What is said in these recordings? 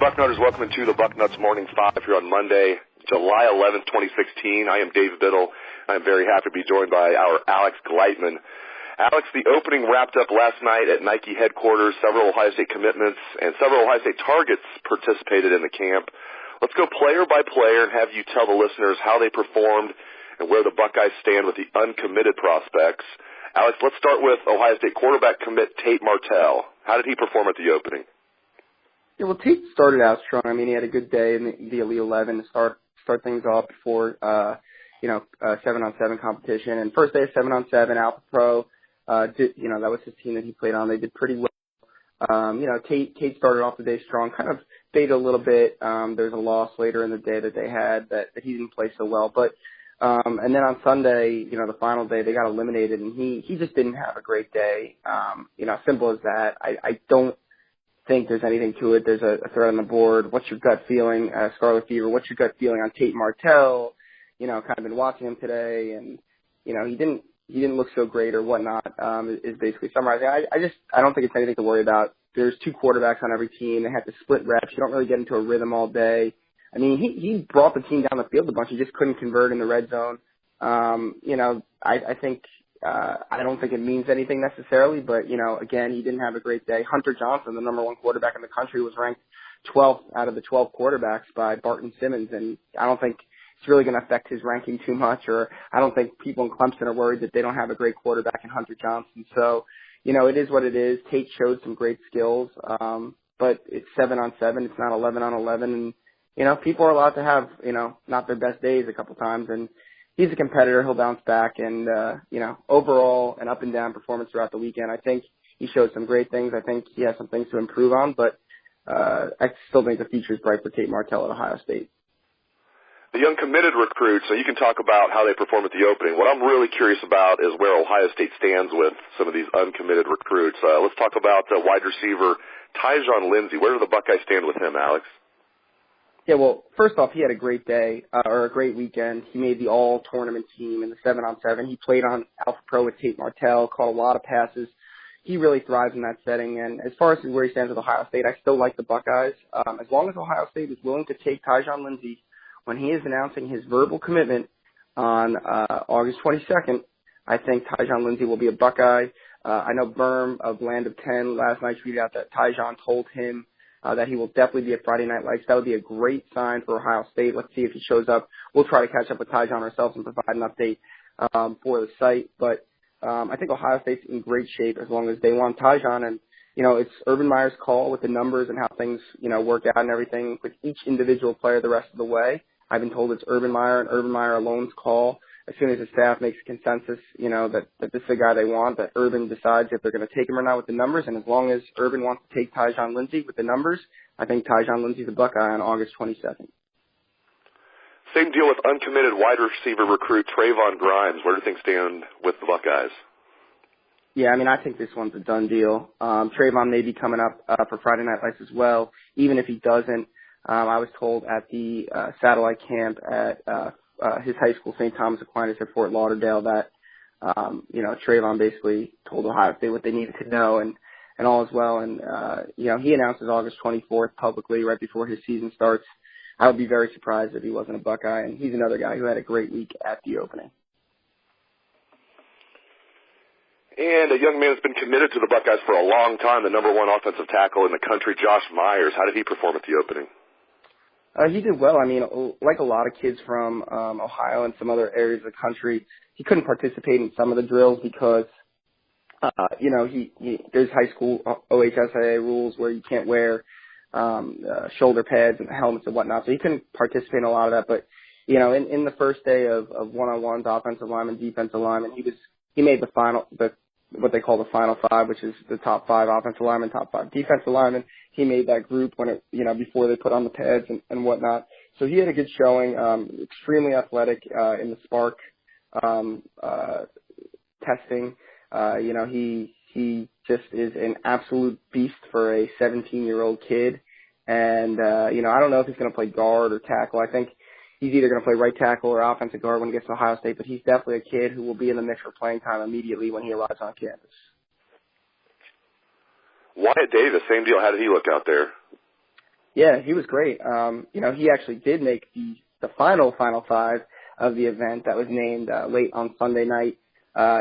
Bucknutters. Welcome to the Bucknuts Morning 5 here on Monday, July 11th, 2016. I am Dave Biddle. I am very happy to be joined by our Alex Gleitman. Alex, the opening wrapped up last night at Nike headquarters. Several Ohio State commitments and several Ohio State targets participated in the camp. Let's go player by player and have you tell the listeners how they performed and where the Buckeyes stand with the uncommitted prospects. Alex, let's start with Ohio State quarterback commit Tate Martell. How did he perform at the opening? Yeah, well, Tate started out strong. I mean, he had a good day in the Elite 11 to start things off before, 7-on-7 competition. And first day of 7-on-7, Alpha Pro, that was his team that he played on. They did pretty well. Tate started off the day strong, kind of faded a little bit. There was a loss later in the day that they had that he didn't play so well. But and then on Sunday, the final day, they got eliminated, and he just didn't have a great day. Simple as that. I don't think there's anything to it. There's a thread on the board. What's your gut feeling? Scarlet Fever. What's your gut feeling on Tate Martell? Kind of been watching him today, and he didn't look so great or whatnot. Is basically summarizing. I don't think it's anything to worry about. There's two quarterbacks on every team. They have to split reps. You don't really get into a rhythm all day. I mean, he brought the team down the field a bunch. He just couldn't convert in the red zone. I think. I don't think it means anything necessarily, but, again, he didn't have a great day. Hunter Johnson, the number one quarterback in the country, was ranked 12th out of the 12 quarterbacks by Barton Simmons, and I don't think it's really going to affect his ranking too much, or I don't think people in Clemson are worried that they don't have a great quarterback in Hunter Johnson. So, it is what it is. Tate showed some great skills, but it's 7-on-7. It's not 11-on-11, and, people are allowed to have, not their best days a couple times, and he's a competitor. He'll bounce back, and, overall an up and down performance throughout the weekend. I think he showed some great things. I think he has some things to improve on, but I still think the future is bright for Tate Martell at Ohio State. The uncommitted recruits, so you can talk about how they perform at the opening. What I'm really curious about is where Ohio State stands with some of these uncommitted recruits. Let's talk about wide receiver Tyjon Lindsey. Where do the Buckeyes stand with him, Alex? Yeah, well, first off, he had a great day, or a great weekend. He made the all-tournament team in the 7-on-7. He played on Alpha Pro with Tate Martell, caught a lot of passes. He really thrives in that setting. And as far as where he stands with Ohio State, I still like the Buckeyes. As long as Ohio State is willing to take Tyjon Lindsey when he is announcing his verbal commitment on August 22nd, I think Tyjon Lindsey will be a Buckeye. I know Berm of Land of 10 last night tweeted out that Tyjon told him that he will definitely be at Friday Night Lights. That would be a great sign for Ohio State. Let's see if he shows up. We'll try to catch up with Tyjon ourselves and provide an update for the site. But I think Ohio State's in great shape as long as they want Tyjon. And, it's Urban Meyer's call with the numbers and how things, work out and everything with each individual player the rest of the way. I've been told it's Urban Meyer and Urban Meyer alone's call. As soon as the staff makes a consensus, that this is the guy they want, that Urban decides if they're going to take him or not with the numbers. And as long as Urban wants to take Tyjon Lindsey with the numbers, I think Tyjon Lindsey's a Buckeye on August 22nd. Same deal with uncommitted wide receiver recruit Trayvon Grimes. Where do things stand with the Buckeyes? Yeah, I mean, I think this one's a done deal. Trayvon may be coming up for Friday Night Lights as well. Even if he doesn't, I was told at the satellite camp at his high school, St. Thomas Aquinas at Fort Lauderdale, that, Trayvon basically told Ohio State what they needed to know and all as well. And, he announces August 24th publicly right before his season starts. I would be very surprised if he wasn't a Buckeye, and he's another guy who had a great week at the opening. And a young man that's been committed to the Buckeyes for a long time, the number one offensive tackle in the country, Josh Myers. How did he perform at the opening? He did well. I mean, like a lot of kids from Ohio and some other areas of the country, he couldn't participate in some of the drills because, there's high school OHSAA rules where you can't wear shoulder pads and helmets and whatnot. So he couldn't participate in a lot of that. But, in the first day of one-on-ones, offensive lineman, defensive lineman, he made what they call the final five, which is the top 5 offensive linemen, top 5 defensive linemen. He made that group when before they put on the pads and whatnot. So he had a good showing, extremely athletic, in the Spark, testing. He just is an absolute beast for a 17-year-old kid. And, I don't know if he's going to play guard or tackle. I think he's either going to play right tackle or offensive guard when he gets to Ohio State, but he's definitely a kid who will be in the mix for playing time immediately when he arrives on campus. Wyatt Davis, same deal. How did he look out there? Yeah, he was great. He actually did make the final five of the event that was named late on Sunday night.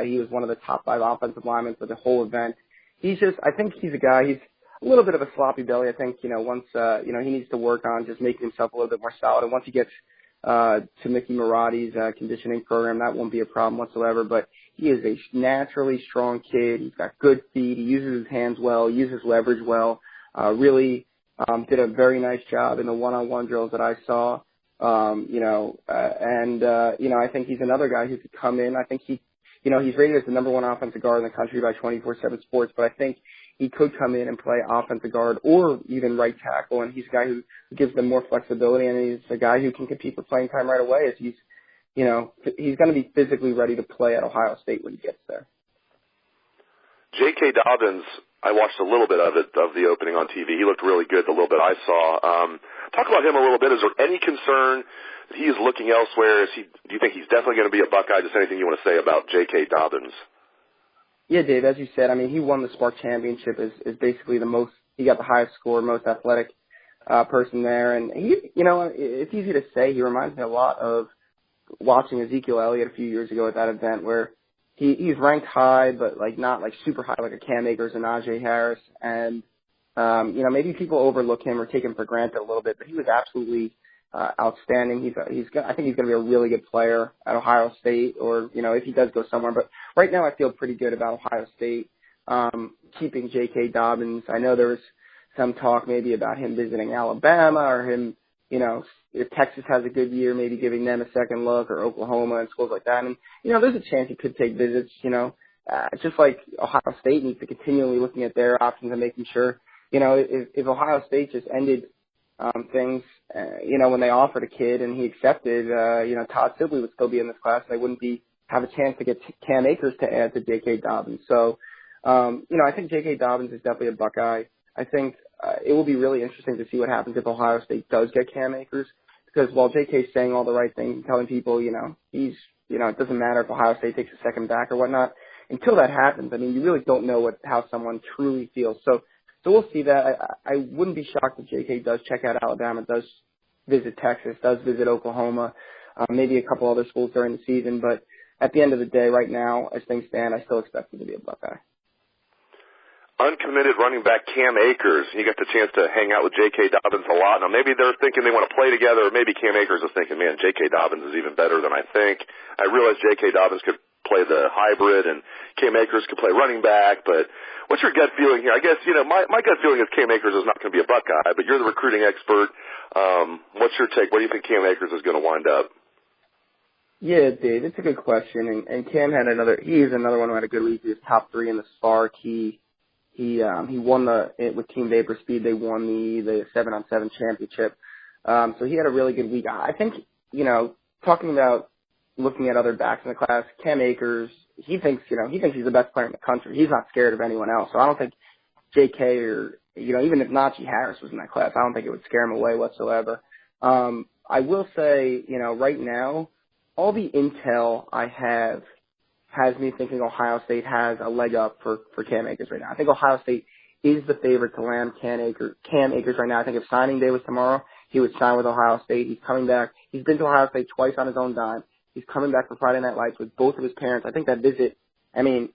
He was one of the top 5 offensive linemen for the whole event. I think he's a guy, he's a little bit of a sloppy belly. I think, once, he needs to work on just making himself a little bit more solid. And once he gets to Mickey Marotti's conditioning program, that won't be a problem whatsoever. But he is a naturally strong kid. He's got good feet. He uses his hands well, uses leverage well. Really did a very nice job in the one-on-one drills that I saw. I think he's another guy who could come in. I think he's rated as the number 1 offensive guard in the country by 24/7 Sports, but I think he could come in and play offensive guard or even right tackle, and he's a guy who gives them more flexibility, and he's a guy who can compete for playing time right away as he's going to be physically ready to play at Ohio State when he gets there. J.K. Dobbins, I watched a little bit of the opening on TV. He looked really good the little bit I saw. Talk about him a little bit. Is there any concern that he is looking elsewhere? Do you think he's definitely going to be a Buckeye? Just anything you want to say about J.K. Dobbins? Yeah, Dave, as you said, he won the Spark Championship is basically he got the highest score, most athletic person there. And it's easy to say, he reminds me a lot of watching Ezekiel Elliott a few years ago at that event where he's ranked high, but not super high like a Cam Akers and Najee Harris. And, maybe people overlook him or take him for granted a little bit, but he was absolutely outstanding. I think he's going to be a really good player at Ohio State, or if he does go somewhere. But right now, I feel pretty good about Ohio State keeping J.K. Dobbins. I know there was some talk maybe about him visiting Alabama, or him, if Texas has a good year, maybe giving them a second look, or Oklahoma and schools like that. And there's a chance he could take visits. Just like Ohio State needs to continually looking at their options and making sure, if Ohio State just ended things, when they offered a kid and he accepted, Todd Sibley would still be in this class. They wouldn't have a chance to get Cam Akers to add to J.K. Dobbins. So, I think J.K. Dobbins is definitely a Buckeye. I think it will be really interesting to see what happens if Ohio State does get Cam Akers, because while J.K. is saying all the right things and telling people, it doesn't matter if Ohio State takes a second back or whatnot, until that happens, you really don't know how someone truly feels. So we'll see that. I wouldn't be shocked if J.K. does check out Alabama, does visit Texas, does visit Oklahoma, maybe a couple other schools during the season. But at the end of the day, right now, as things stand, I still expect him to be a Buckeye. Uncommitted running back Cam Akers. You got the chance to hang out with J.K. Dobbins a lot. Now, maybe they're thinking they want to play together, or maybe Cam Akers is thinking, man, J.K. Dobbins is even better than I think. I realize J.K. Dobbins could play the hybrid, and Cam Akers could play running back, but what's your gut feeling here? I guess, my gut feeling is Cam Akers is not going to be a Buckeye, but you're the recruiting expert. What's your take? What do you think Cam Akers is going to wind up? Yeah, Dave, it's a good question. And Cam he's another one who had a good week. He was top 3 in the Spark. He won with Team Vapor Speed. They won the 7-on-7 championship. So he had a really good week. I think, talking about looking at other backs in the class, Cam Akers, he thinks he's the best player in the country. He's not scared of anyone else. So I don't think J.K. or, even if Najee Harris was in that class, I don't think it would scare him away whatsoever. I will say, right now, all the intel I have has me thinking Ohio State has a leg up for Cam Akers right now. I think Ohio State is the favorite to land Cam Akers right now. I think if signing day was tomorrow, he would sign with Ohio State. He's coming back. He's been to Ohio State twice on his own dime. He's coming back for Friday Night Lights with both of his parents. I think that visit, Dave,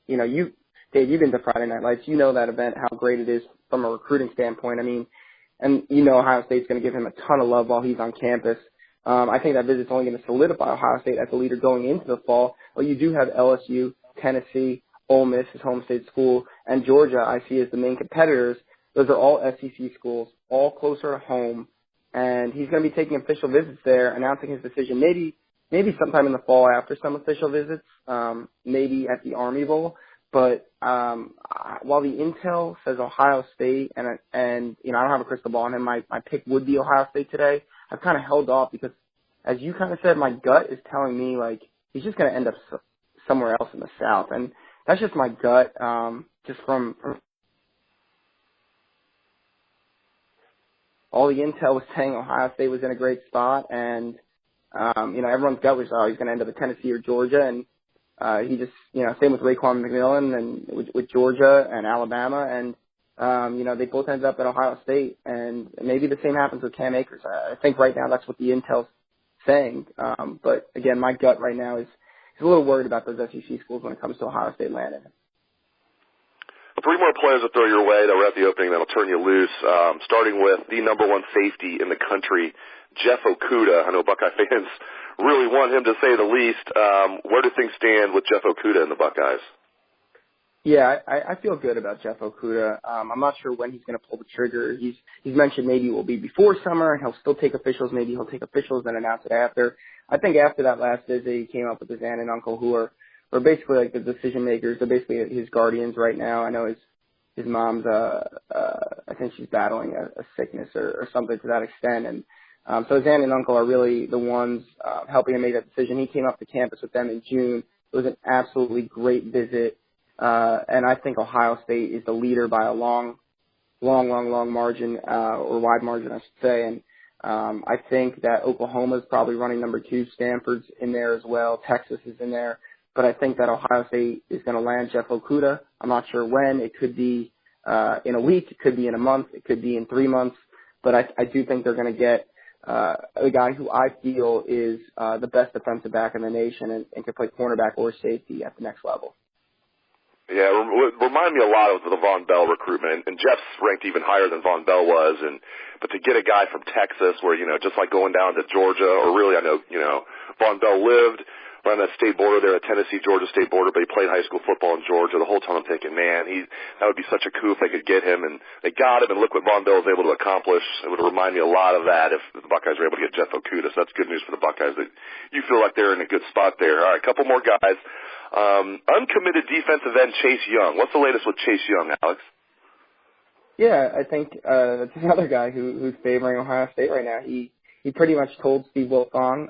you've been to Friday Night Lights. You know that event, how great it is from a recruiting standpoint. And Ohio State's going to give him a ton of love while he's on campus. I think that visit's only going to solidify Ohio State as the leader going into the fall. But you do have LSU, Tennessee, Ole Miss, his home state school, and Georgia I see as the main competitors. Those are all SEC schools, all closer to home. And he's going to be taking official visits there, announcing his decision maybe sometime in the fall after some official visits, maybe at the Army Bowl. But while the intel says Ohio State, and I don't have a crystal ball on him, my pick would be Ohio State today. I've kind of held off because, as you kind of said, my gut is telling me he's just going to end up somewhere else in the South, and that's just my gut. Just from all the intel was saying Ohio State was in a great spot, and everyone's gut was he's going to end up at Tennessee or Georgia, and he just same with Raekwon McMillan and with Georgia and Alabama, and They both ended up at Ohio State, and maybe the same happens with Cam Akers. I think right now that's what the intel's saying. But again, my gut right now is a little worried about those SEC schools when it comes to Ohio State landing. Three more players will throw your way that were at the opening that'll turn you loose, starting with the number one safety in the country, Jeff Okudah. I know Buckeye fans really want him to say the least. Where do things stand with Jeff Okudah and the Buckeyes? Yeah, I feel good about Jeff Okudah. I'm not sure when he's going to pull the trigger. He's mentioned maybe it will be before summer, and he'll still take officials. Maybe he'll take officials and announce it after. I think after that last visit, he came up with his aunt and uncle, who are basically like the decision makers. They're basically his guardians right now. I know his mom's I think she's battling a sickness or something to that extent, and so his aunt and uncle are really the ones helping him make that decision. He came up to campus with them in June. It was an absolutely great visit. And I think Ohio State is the leader by a long margin, or wide margin, I should say. And I think that Oklahoma is probably running number 2. Stanford's in there as well. Texas is in there. But I think that Ohio State is going to land Jeff Okudah. I'm not sure when. It could be in a week. It could be in a month. It could be in 3 months. But I do think they're going to get a guy who I feel is the best defensive back in the nation and can play cornerback or safety at the next level. Yeah, remind me a lot of the Von Bell recruitment, and Jeff's ranked even higher than Von Bell was, but to get a guy from Texas where, just like going down to Georgia, or really I know, Von Bell lived on that state border there, at Tennessee-Georgia state border, but he played high school football in Georgia. The whole time I'm thinking, man, that would be such a coup if they could get him, and they got him, and look what Von Bell was able to accomplish. It would remind me a lot of that if the Buckeyes were able to get Jeff Okudah, so that's good news for the Buckeyes that you feel like they're in a good spot there. All right, a couple more guys. Uncommitted defensive end Chase Young. What's the latest with Chase Young, Alex? Yeah, I think that's another guy who's favoring Ohio State right now. He pretty much told Steve Wilfong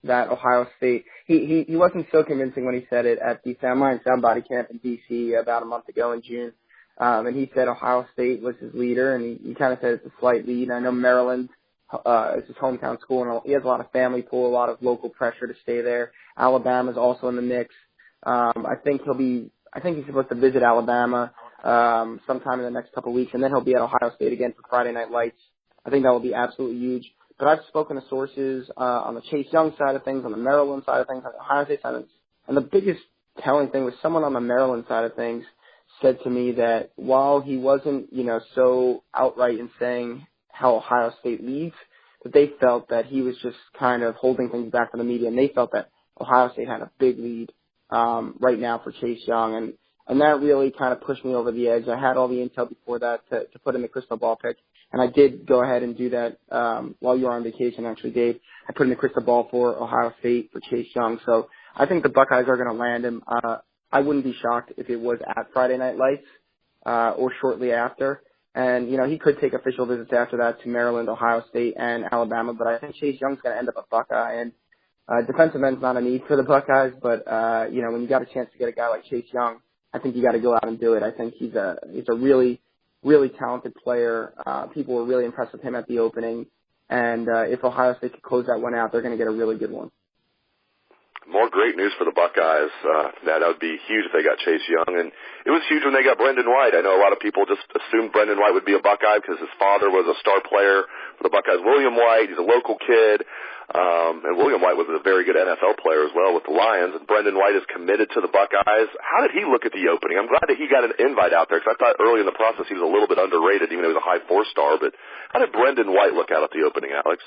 that Ohio State. He wasn't so convincing when he said it at the Sound Body Camp in D.C. about a month ago in June. And he said Ohio State was his leader, and he kind of said it's a slight lead. I know Maryland is his hometown school, and he has a lot of family pull, a lot of local pressure to stay there. Alabama's also in the mix. I think he's supposed to visit Alabama sometime in the next couple of weeks, and then he'll be at Ohio State again for Friday Night Lights. I think that will be absolutely huge. But I've spoken to sources on the Chase Young side of things, on the Maryland side of things, on the Ohio State side of things, and the biggest telling thing was someone on the Maryland side of things said to me that while he wasn't, so outright in saying how Ohio State leads, that they felt that he was just kind of holding things back from the media, and they felt that Ohio State had a big lead right now for Chase Young, and that really kind of pushed me over the edge. I had all the intel before that to put in the crystal ball pick, and I did go ahead and do that while you were on vacation, actually, Dave. I put in the crystal ball for Ohio State for Chase Young, so I think the Buckeyes are going to land him. I wouldn't be shocked if it was at Friday Night Lights or shortly after, and, he could take official visits after that to Maryland, Ohio State, and Alabama, but I think Chase Young's going to end up a Buckeye, and defensive end's not a need for the Buckeyes, but, when you got a chance to get a guy like Chase Young, I think you got to go out and do it. I think he's a really, really talented player. People were really impressed with him at the opening, and if Ohio State could close that one out, they're going to get a really good one. More great news for the Buckeyes. That would be huge if they got Chase Young, and it was huge when they got Brendon White. I know a lot of people just assumed Brendon White would be a Buckeye because his father was a star player for the Buckeyes. William White, he's a local kid, and William White was a very good NFL player as well with the Lions, and Brendon White is committed to the Buckeyes. How did he look at the opening? I'm glad that he got an invite out there because I thought early in the process he was a little bit underrated, even though he was a high 4-star, but how did Brendon White look out at the opening, Alex?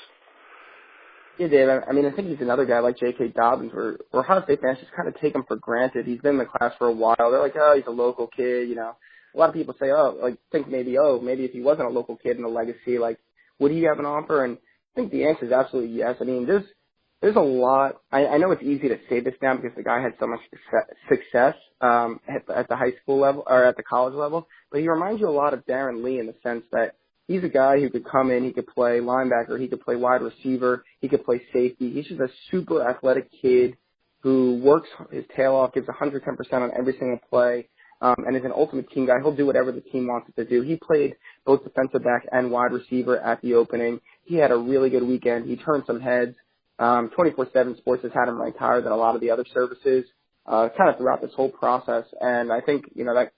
Yeah, Dave. I mean, I think he's another guy like J.K. Dobbins, where Ohio State fans just kind of take him for granted. He's been in the class for a while. They're like, oh, he's a local kid. A lot of people say, think maybe if he wasn't a local kid in the legacy, like, would he have an offer? And I think the answer is absolutely yes. I mean, there's a lot. I know it's easy to say this now because the guy had so much success at the high school level or at the college level, but he reminds you a lot of Darren Lee in the sense that he's a guy who could come in, he could play linebacker, he could play wide receiver, he could play safety. He's just a super athletic kid who works his tail off, gives 110% on every single play, and is an ultimate team guy. He'll do whatever the team wants it to do. He played both defensive back and wide receiver at the opening. He had a really good weekend. He turned some heads. 24/7 Sports has had him ranked higher than a lot of the other services kind of throughout this whole process, and I think, that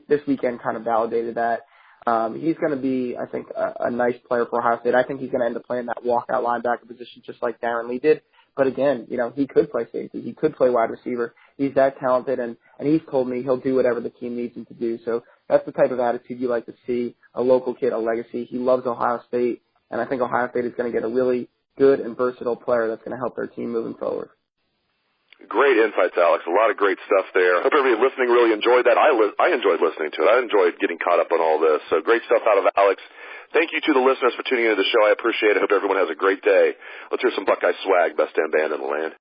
this weekend kind of validated that. He's going to be, I think, a nice player for Ohio State. I think he's going to end up playing that walkout linebacker position just like Darren Lee did. But again, he could play safety. He could play wide receiver. He's that talented, and he's told me he'll do whatever the team needs him to do. So that's the type of attitude you like to see, a local kid, a legacy. He loves Ohio State, and I think Ohio State is going to get a really good and versatile player that's going to help their team moving forward. Great insights, Alex. A lot of great stuff there. Hope everybody listening really enjoyed that. I enjoyed listening to it. I enjoyed getting caught up on all this. So great stuff out of Alex. Thank you to the listeners for tuning into the show. I appreciate it. Hope everyone has a great day. Let's hear some Buckeye swag. Best damn band in the land.